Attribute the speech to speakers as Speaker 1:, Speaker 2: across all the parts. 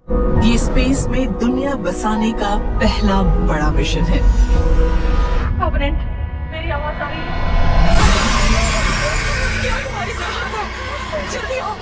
Speaker 1: ये स्पेस में दुनिया बसाने का पहला बड़ा मिशन है।
Speaker 2: ओपोनेंट, मेरी आवाज आ रही है? क्या तुम्हारी जरूरत है? जल्दी आओ।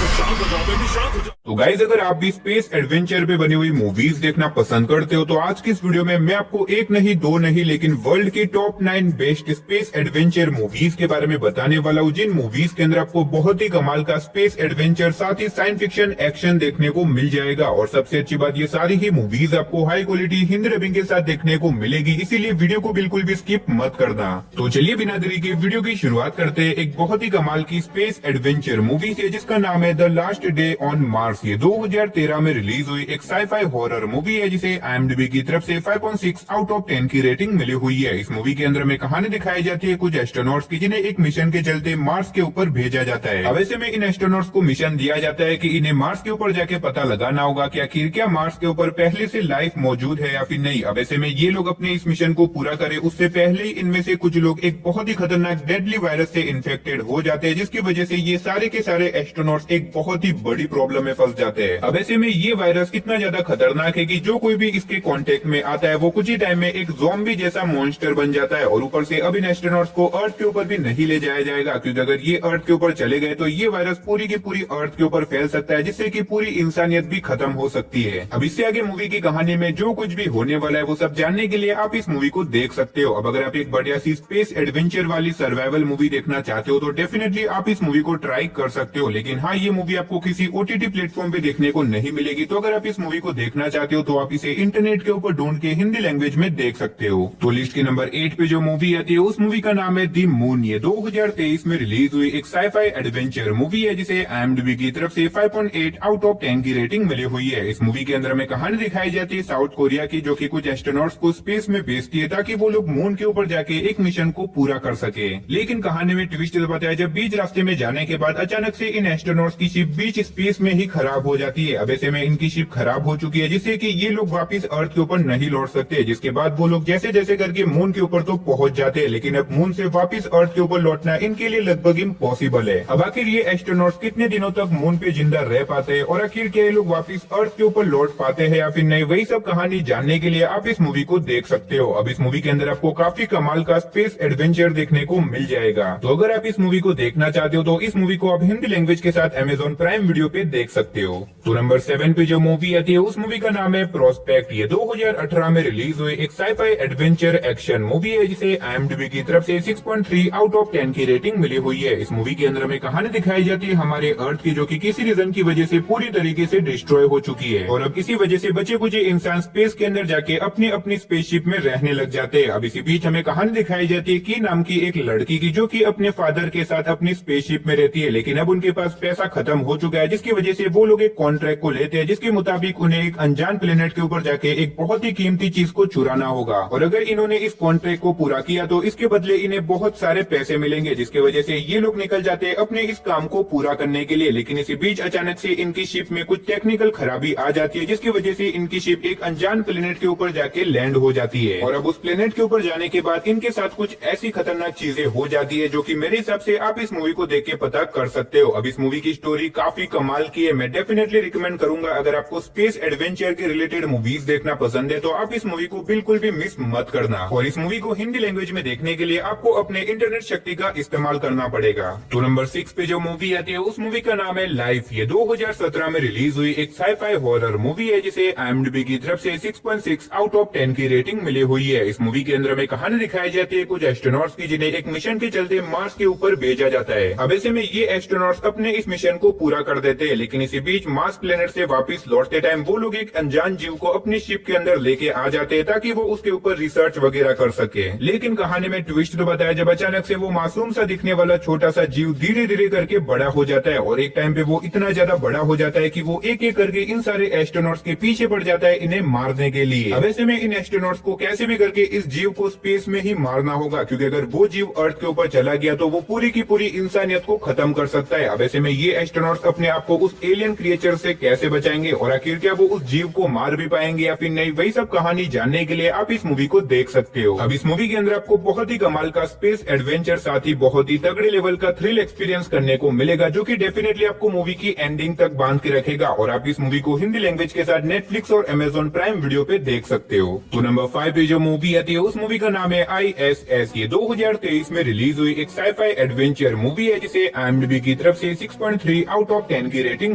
Speaker 3: शांत हो जाओ बेबी, शांत हो जाओ। तो गाइज, अगर आप भी स्पेस एडवेंचर पे बनी हुई मूवीज देखना पसंद करते हो तो आज की इस वीडियो में मैं आपको एक नहीं दो नहीं लेकिन वर्ल्ड की top 9 best space adventure movies के बारे में बताने वाला हूँ, जिन मूवीज के अंदर आपको बहुत ही कमाल का स्पेस एडवेंचर साथ ही साइंस फिक्शन एक्शन देखने को मिल जाएगा। और सबसे अच्छी बात, ये सारी ही मूवीज आपको हाई क्वालिटी हिंदी डबिंग के साथ देखने को मिलेगी, इसीलिए वीडियो को बिल्कुल भी स्किप मत करना। तो चलिए बिना देरी के वीडियो की शुरुआत करते हैं एक बहुत ही कमाल की स्पेस एडवेंचर मूवी से, जिसका नाम है the last day on Mars. ये 2013 में रिलीज हुई एक साईफाई हॉरर मूवी है, जिसे IMDb की तरफ से 5.6 आउट ऑफ 10 की रेटिंग मिली हुई है। इस मूवी के अंदर में कहानी दिखाई जाती है कुछ एस्ट्रोनॉट्स की, जिन्हें एक मिशन के चलते मार्स के ऊपर भेजा जाता है। अब ऐसे में इन एस्ट्रोनॉट्स को मिशन दिया जाता है कि इन्हें मार्स के ऊपर जाके पता लगाना होगा कि आखिर क्या मार्स के ऊपर पहले से लाइफ मौजूद है या फिर नहीं। अब ऐसे में ये लोग अपने इस मिशन को पूरा करें उससे पहले ही इनमें से कुछ लोग एक बहुत ही खतरनाक डेडली वायरस से इन्फेक्टेड हो जाते हैं, जिसकी वजह से ये सारे के सारे एस्ट्रोनॉट्स एक बहुत ही बड़ी प्रॉब्लम में फंस जाते हैं। अब ऐसे में ये वायरस इतना ज्यादा खतरनाक है कि जो कोई भी इसके कांटेक्ट में आता है वो कुछ ही टाइम में एक ज़ॉम्बी जैसा मॉन्स्टर बन जाता है। और ऊपर से अब इन एस्ट्रोनॉट्स को अर्थ के ऊपर भी नहीं ले जाया जाएगा, क्योंकि अगर ये अर्थ के ऊपर चले गए तो ये वायरस पूरी की पूरी अर्थ के ऊपर फैल सकता है, जिससे कि पूरी इंसानियत भी खत्म हो सकती है। अब इससे आगे मूवी की कहानी में जो कुछ भी होने वाला है वो सब जानने के लिए आप इस मूवी को देख सकते हो। अब अगर आप एक बढ़िया सी स्पेस एडवेंचर वाली सर्वाइवल मूवी देखना चाहते हो तो डेफिनेटली आप इस मूवी को ट्राई कर सकते हो। लेकिन हाँ, ये मूवी आपको किसी OTT प्लेटफॉर्म पे देखने को नहीं मिलेगी, तो अगर आप इस मूवी को देखना चाहते हो तो आप इसे इंटरनेट के ऊपर ढूंढ के हिंदी लैंग्वेज में देख सकते हो। तो लिस्ट के नंबर 8 पे जो मूवी आती है उस मूवी का नाम है दी मून। ये 2023 में रिलीज हुई एक साईफाई एडवेंचर मूवी है, जिसे IMDb की तरफ से 5.8 आउट ऑफ 10 की रेटिंग मिली हुई है। इस मूवी के अंदर में कहानी दिखाई जाती है साउथ कोरिया की, जो कि कुछ एस्ट्रोनॉट्स को स्पेस में भेजती है ताकि वो लोग मून के ऊपर जाके एक मिशन को पूरा कर सके। लेकिन कहानी में ट्विस्ट बताया, जब बीच रास्ते में जाने के बाद अचानक से इन एस्ट्रोनॉट्स की शिप बीच स्पेस में ही खराब हो जाती है। अब ऐसे में इनकी शिप खराब हो चुकी है, जिससे कि ये लोग वापस अर्थ के ऊपर नहीं लौट सकते। जिसके बाद वो लोग जैसे जैसे करके मून के ऊपर तो पहुंच जाते हैं, लेकिन अब मून से वापस अर्थ के ऊपर लौटना इनके लिए लगभग इम्पॉसिबल है। अब आखिर ये एस्ट्रोनॉट्स कितने दिनों तक मून पे जिंदा रह पाते हैं और आखिर क्या ये लोग वापस अर्थ के ऊपर लौट पाते हैं या फिर नहीं, वही सब कहानी जानने के लिए आप इस मूवी को देख सकते हो। अब इस मूवी के अंदर आपको काफी कमाल का स्पेस एडवेंचर देखने को मिल जाएगा। तो अगर आप इस मूवी को देखना चाहते हो तो इस मूवी को आप हिंदी लैंग्वेज के साथ Amazon प्राइम वीडियो पे देख सकते हो। तो नंबर 7 पे जो मूवी आती है उस मूवी का नाम है प्रोस्पेक्ट। ये 2018 में रिलीज हुई एक साईफाई एडवेंचर एक्शन मूवी है, जिसे IMDb की तरफ से 6.3 आउट ऑफ 10 की रेटिंग मिली हुई है। इस मूवी के अंदर में कहानी दिखाई जाती है हमारे अर्थ की, जो कि किसी रीजन की वजह से पूरी तरीके से डिस्ट्रॉय हो चुकी है और अब इसी वजह से बचे कुछ इंसान स्पेस के अंदर जाके अपनी अपनी स्पेसशिप में रहने लग जाते हैं। अब इसी बीच हमें कहानी दिखाई जाती है की नाम की एक लड़की की, जो की अपने फादर के साथ अपनी स्पेसशिप में रहती है, लेकिन अब उनके पास पैसा खत्म हो चुका है, जिसकी वजह से वो लोग एक कॉन्ट्रैक्ट को लेते हैं, जिसके मुताबिक उन्हें एक अनजान प्लेनेट के ऊपर जाके एक बहुत ही कीमती चीज को चुराना होगा। और अगर इन्होंने इस कॉन्ट्रैक्ट को पूरा किया तो इसके बदले इन्हें बहुत सारे पैसे मिलेंगे, जिसकी वजह से ये लोग निकल जाते हैं अपने इस काम को पूरा करने के लिए। लेकिन इसी बीच अचानक से इनकी शिप में कुछ टेक्निकल खराबी आ जाती है, जिसकी वजह से इनकी शिप एक अनजान प्लेनेट के ऊपर जाके लैंड हो जाती है। और अब उस प्लेनेट के ऊपर जाने के बाद इनके साथ कुछ ऐसी खतरनाक चीजें हो जाती है, जो कि मेरे हिसाब से आप इस मूवी को देख के पता कर सकते हो। अब इस मूवी की स्टोरी काफी कमाल की है, मैं डेफिनेटली रिकमेंड करूंगा अगर आपको स्पेस एडवेंचर के रिलेटेड मूवीज देखना पसंद है तो आप इस मूवी को बिल्कुल भी मिस मत करना। और इस मूवी को हिंदी लैंग्वेज में देखने के लिए आपको अपने इंटरनेट शक्ति का इस्तेमाल करना पड़ेगा। तो नंबर 6 पे जो मूवी आती है उस मूवी का नाम है लाइफ। ये 2017 में रिलीज हुई एक साईफाई हॉरर मूवी है, जिसे IMDb की तरफ से 6.6 आउट ऑफ 10 की रेटिंग मिली हुई है। इस मूवी के अंदर में कहानी दिखाई जाती है कुछ एस्ट्रोनॉट्स की, जिन्हें एक मिशन के चलते मार्स के ऊपर भेजा जाता है। अब ऐसे में ये एस्ट्रोनॉट्स अपने इस मिशन को पूरा कर देते हैं, लेकिन इसी बीच मार्स प्लेनेट से वापस लौटते टाइम वो लोग एक अनजान जीव को अपनी शिप के अंदर लेके आ जाते हैं ताकि वो उसके ऊपर रिसर्च वगैरह कर सके। लेकिन कहानी में ट्विस्ट तो बताया, जब अचानक से वो मासूम सा दिखने वाला छोटा सा जीव धीरे धीरे करके बड़ा हो जाता है और एक टाइम पे वो इतना ज्यादा बड़ा हो जाता है कि वो एक एक करके इन सारे एस्ट्रोनॉट्स के पीछे पड़ जाता है इन्हें मारने के लिए। अब ऐसे में इन एस्ट्रोनॉट्स को कैसे भी करके इस जीव को स्पेस में ही मारना होगा, क्योंकि अगर वो जीव अर्थ के ऊपर चला गया तो वो पूरी की पूरी इंसानियत को खत्म कर सकता है। अब ऐसे में ये एस्ट्रोनॉट्स अपने आप को उस एलियन क्रिएचर से कैसे बचाएंगे और आखिर क्या वो उस जीव को मार भी पाएंगे या फिर नहीं, वही सब कहानी जानने के लिए आप इस मूवी को देख सकते हो। अब इस मूवी के अंदर आपको बहुत ही कमाल का स्पेस एडवेंचर, साथ ही बहुत ही तगड़े लेवल का थ्रिल एक्सपीरियंस करने को मिलेगा, जो कि डेफिनेटली आपको मूवी की एंडिंग तक बांध के रखेगा। और आप इस मूवी को हिंदी लैंग्वेज के साथ नेटफ्लिक्स और अमेजॉन प्राइम वीडियो पे देख सकते हो। तो नंबर 5 पे जो मूवी आती है उस मूवी का नाम है ISS। ये 2023 में रिलीज हुई एक साइफाई एडवेंचर मूवी है, जिसे IMDb की तरफ से 6.3 आउट ऑफ 10 की रेटिंग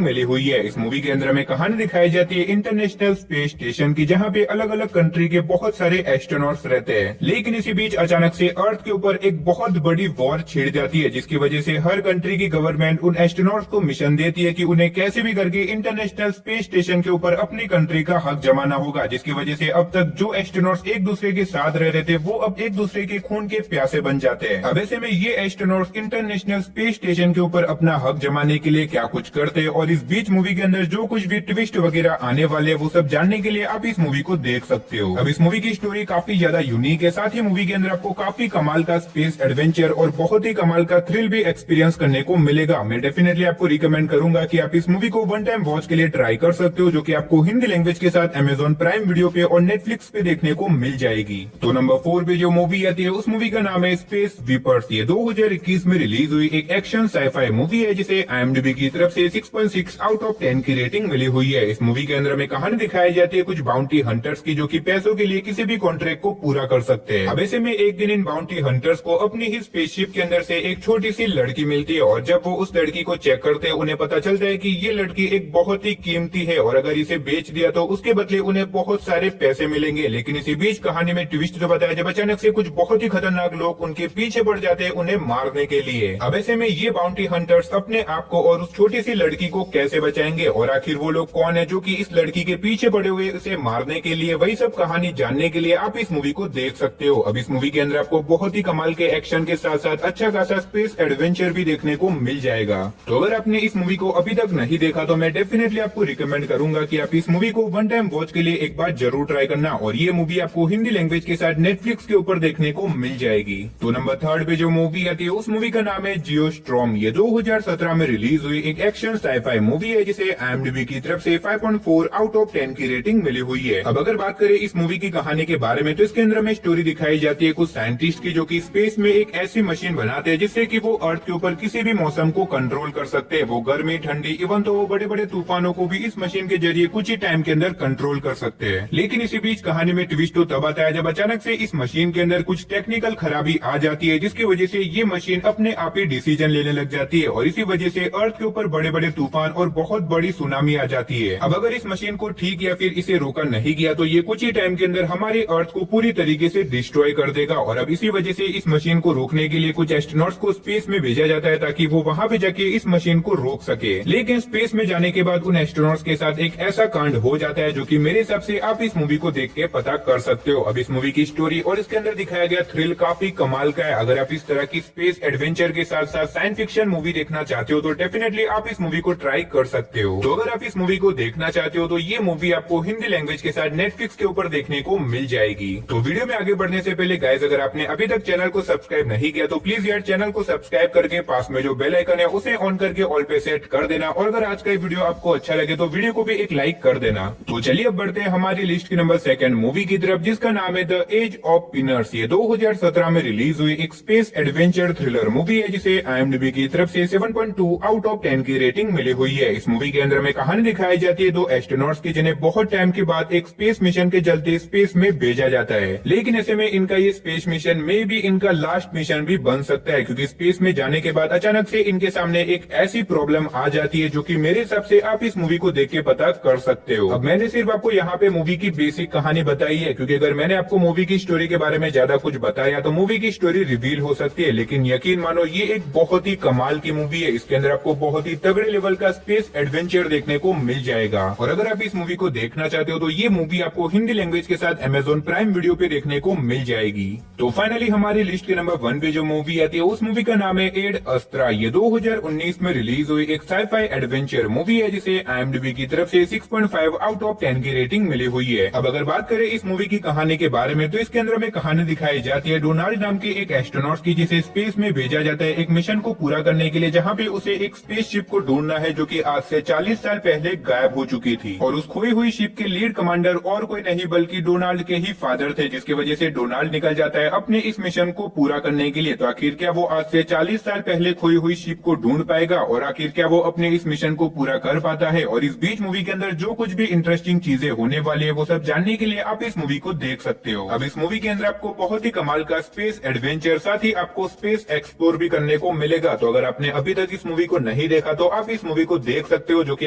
Speaker 3: मिली हुई है। इस मूवी के अंदर हमें कहानी दिखाई जाती है इंटरनेशनल स्पेस स्टेशन की, जहाँ पे अलग अलग कंट्री के बहुत सारे एस्ट्रोनॉट्स रहते हैं। लेकिन इसी बीच अचानक से अर्थ के ऊपर एक बहुत बड़ी वॉर छिड़ जाती है, जिसकी वजह से हर कंट्री की गवर्नमेंट उन एस्ट्रोनॉट्स को मिशन देती है कि उन्हें कैसे भी करके इंटरनेशनल स्पेस स्टेशन के ऊपर अपनी कंट्री का हक जमाना होगा। जिसकी वजह से अब तक जो एस्ट्रोनॉट्स एक दूसरे के साथ रह रहे थे वो अब एक दूसरे के खून के प्यासे बन जाते हैं। अब ऐसे में ये एस्ट्रोनॉट्स इंटरनेशनल स्पेस स्टेशन के ऊपर अपना हक जमाने के लिए क्या कुछ करते हैं और इस बीच मूवी के अंदर जो कुछ भी ट्विस्ट वगैरह आने वाले वो सब जानने के लिए आप इस मूवी को देख सकते हो। अब इस मूवी की स्टोरी काफी ज्यादा यूनिक है, साथ ही मूवी के अंदर आपको काफी कमाल का स्पेस एडवेंचर और बहुत ही कमाल का थ्रिल भी एक्सपीरियंस करने को मिलेगा। मैं डेफिनेटली आपको रिकमेंड करूंगा कि आप इस मूवी को वन टाइम वॉच के लिए ट्राई कर सकते हो, जो कि आपको हिंदी लैंग्वेज के साथ अमेजॉन प्राइम वीडियो पे और नेटफ्लिक्स पे देखने को मिल जाएगी। तो नंबर 4 पे जो मूवी आती है उस मूवी का नाम है स्पेस वीपर्स। ये 2021 में रिलीज हुई एक एक्शन साइफाई मूवी है, जिसे IMDb की तरफ से 6.6 आउट ऑफ 10 की रेटिंग मिली हुई है। इस मूवी के अंदर हमें कहानी दिखाई जाती है कुछ बाउंटी हंटर्स की, जो कि पैसों के लिए किसी भी कॉन्ट्रैक्ट को पूरा कर सकते हैं। अब ऐसे में एक दिन इन बाउंटी हंटर्स को अपनी ही स्पेसशिप के अंदर से एक छोटी सी लड़की मिलती है, और जब वो उस लड़की को चेक करते हैं उन्हें पता चलता है कि ये लड़की एक बहुत ही कीमती है और अगर इसे बेच दिया तो उसके बदले उन्हें बहुत सारे पैसे मिलेंगे। लेकिन इसी बीच कहानी में ट्विस्ट तो बताया जब अचानक से कुछ बहुत ही खतरनाक लोग उनके पीछे पड़ जाते हैं उन्हें मारने के लिए। अब ऐसे में ये बाउंटी हंटर्स अपने आप को और उस छोटी सी लड़की को कैसे बचाएंगे और आखिर वो लोग कौन है जो कि इस लड़की के पीछे पड़े हुए उसे मारने के लिए, वही सब कहानी जानने के लिए आप इस मूवी को देख सकते हो। अब इस मूवी के अंदर आपको बहुत ही कमाल के एक्शन के साथ साथ अच्छा खासा स्पेस एडवेंचर भी देखने को मिल जाएगा। तो अगर आपने इस मूवी को अभी तक नहीं देखा तो मैं डेफिनेटली आपको रिकमेंड करूंगा कि आप इस मूवी को वन टाइम वॉच के लिए एक बार जरूर ट्राई करना, और ये मूवी आपको हिंदी लैंग्वेज के साथ नेटफ्लिक्स के ऊपर देखने को मिल जाएगी। तो नंबर 3 पे जो मूवी आती है उस मूवी का नाम है जियोस्टॉर्म। ये 2017 में रिलीज हुई एक एक्शन साइफाई मूवी है, जिसे IMDb की तरफ से 5.4 आउट ऑफ 10 की रेटिंग मिली हुई है। अब अगर बात करें इस मूवी की कहानी के बारे में तो इसके अंदर हमें स्टोरी दिखाई जाती है कुछ साइंटिस्ट की, जो कि स्पेस में एक ऐसी मशीन बनाते हैं जिससे कि वो अर्थ के ऊपर किसी भी मौसम को कंट्रोल कर सकते हैं। वो गर्मी, ठंडी, इवन तो वो बड़े बड़े तूफानों को भी इस मशीन के जरिए कुछ ही टाइम के अंदर कंट्रोल कर सकते हैं। लेकिन इसी बीच कहानी में ट्विस्ट तो तब आता है जब अचानक से इस मशीन के अंदर कुछ टेक्निकल खराबी आ जाती है, जिसकी वजह से ये मशीन अपने आप ही डिसीजन लेने लग जाती है और इसी वजह से अर्थ के ऊपर बड़े बड़े तूफान और बहुत बड़ी सुनामी आ जाती है। अब अगर इस मशीन को ठीक या फिर इसे रोका नहीं गया तो ये कुछ ही टाइम के अंदर हमारे अर्थ को पूरी तरीके से डिस्ट्रॉय कर देगा। और अब इसी वजह से इस मशीन को रोकने के लिए कुछ एस्ट्रोनॉट्स को स्पेस में भेजा जाता है ताकि वो वहां पे जाके इस मशीन को रोक सके। लेकिन स्पेस में जाने के बाद उन एस्ट्रोनॉट्स के साथ एक ऐसा कांड हो जाता है जो कि मेरे हिसाब से आप इस मूवी को देख के पता कर सकते हो। अब इस मूवी की स्टोरी और इसके अंदर दिखाया गया थ्रिल काफी कमाल का है। अगर आप इस तरह की स्पेस एडवेंचर के साथ साथ साइंस फिक्शन मूवी देखना चाहते हो तो डेफिनेटली आप इस मूवी को ट्राई कर सकते हो। तो अगर आप इस मूवी को देखना चाहते हो तो ये मूवी आपको हिंदी लैंग्वेज के साथ नेटफ्लिक्स के ऊपर देखने को मिल जाएगी। तो वीडियो में आगे बढ़ने से पहले गाइस, अगर आपने अभी तक चैनल को सब्सक्राइब नहीं किया तो प्लीज यार चैनल को सब्सक्राइब करके पास में जो बेल आइकन है उसे ऑन करके ऑल पे सेट कर देना, और अगर आज का वीडियो आपको अच्छा लगे तो वीडियो को भी एक लाइक कर देना। तो चलिए अब बढ़ते हैं हमारी लिस्ट की नंबर 2 मूवी की तरफ, जिसका नाम है द एज ऑफ पिनर्स। ये 2017 में रिलीज हुई एक स्पेस एडवेंचर थ्रिलर मूवी है, जिसे IMDb की तरफ से 7.2 आउट ऑफ 10 की रेटिंग मिली हुई है। इस मूवी के अंदर में कहानी दिखाई जाती है दो एस्ट्रोनॉट्स की, जिन्हें बहुत टाइम के बाद एक स्पेस मिशन के चलते स्पेस में भेजा जाता है। लेकिन ऐसे में इनका ये स्पेस मिशन में भी इनका लास्ट मिशन भी बन सकता है, क्योंकि स्पेस में जाने के बाद अचानक से इनके सामने एक ऐसी प्रॉब्लम आ जाती है जो कि मेरे हिसाब से आप इस मूवी को देख के पता कर सकते हो। अब मैंने सिर्फ आपको यहाँ पे मूवी की बेसिक कहानी बताई है, क्योंकि अगर मैंने आपको मूवी की स्टोरी के बारे में ज्यादा कुछ बताया तो मूवी की स्टोरी रिवील हो सकती है। लेकिन यकीन मानो ये एक बहुत ही कमाल की मूवी है। इसके अंदर आपको बहुत ही तगड़े लेवल का स्पेस एडवेंचर देखने को मिल जाएगा। और अगर आप इस मूवी को देखना चाहते हो तो ये मूवी आपको हिंदी लैंग्वेज के साथ अमेजॉन प्राइम वीडियो पे देखने को मिल जाएगी। तो फाइनली हमारी लिस्ट के नंबर 1 पे जो मूवी आती है उस मूवी का नाम है एड अस्त्रा। ये 2019 में रिलीज हुई एक साइफाई एडवेंचर मूवी है, जिसे IMDb की तरफ से 6.5 आउट ऑफ 10 की रेटिंग मिली हुई है। अब अगर बात करें इस मूवी की कहानी के बारे में तो इसके अंदर में कहानी दिखाई जाती है डोनाल्ड नाम के एक एस्ट्रोनॉट की, जिसे स्पेस में भेजा जाता है एक मिशन को पूरा करने के लिए, जहाँ पे उसे एक स्पेसशिप को ढूंढना है जो कि आज से 40 साल पहले गायब हो चुकी थी। और उस खोई हुई शिप के लीड कमांडर और कोई नहीं बल्कि डोनाल्ड के ही फादर थे, जिसकी वजह से डोनाल्ड निकल जाता है अपने इस मिशन को पूरा करने के लिए। तो आखिर क्या वो आज से 40 साल पहले खोई हुई शिप को ढूंढ पाएगा और आखिर क्या वो अपने इस मिशन को पूरा कर पाता है? और इस बीच मूवी के अंदर जो कुछ भी इंटरेस्टिंग चीजें होने वाली है वो सब जानने के लिए आप इस मूवी को देख सकते हो। अब इस मूवी के अंदर आपको बहुत ही कमाल का स्पेस एडवेंचर, साथ ही आपको स्पेस एक्सप्लोर भी करने को मिलेगा। तो अगर आपने अभी तक इस मूवी को नहीं देखा तो आप इस मूवी को देख सकते हो, जो कि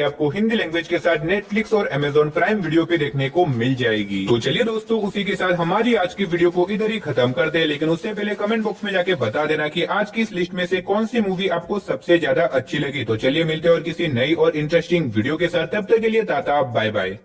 Speaker 3: आपको हिंदी लैंग्वेज के साथ नेटफ्लिक्स और अमेजॉन प्राइम वीडियो पे देखने को मिल जाएगी। तो चलिए दोस्तों, उसी के साथ हमारी आज की वीडियो को इधर ही खत्म करते हैं, लेकिन उससे पहले कमेंट बॉक्स में जाके बता देना कि आज की इस लिस्ट में से कौन सी मूवी आपको सबसे ज्यादा अच्छी लगी। तो चलिए मिलते हैं और किसी नई और इंटरेस्टिंग वीडियो के साथ, तब तक के लिए टाटा बाय बाय।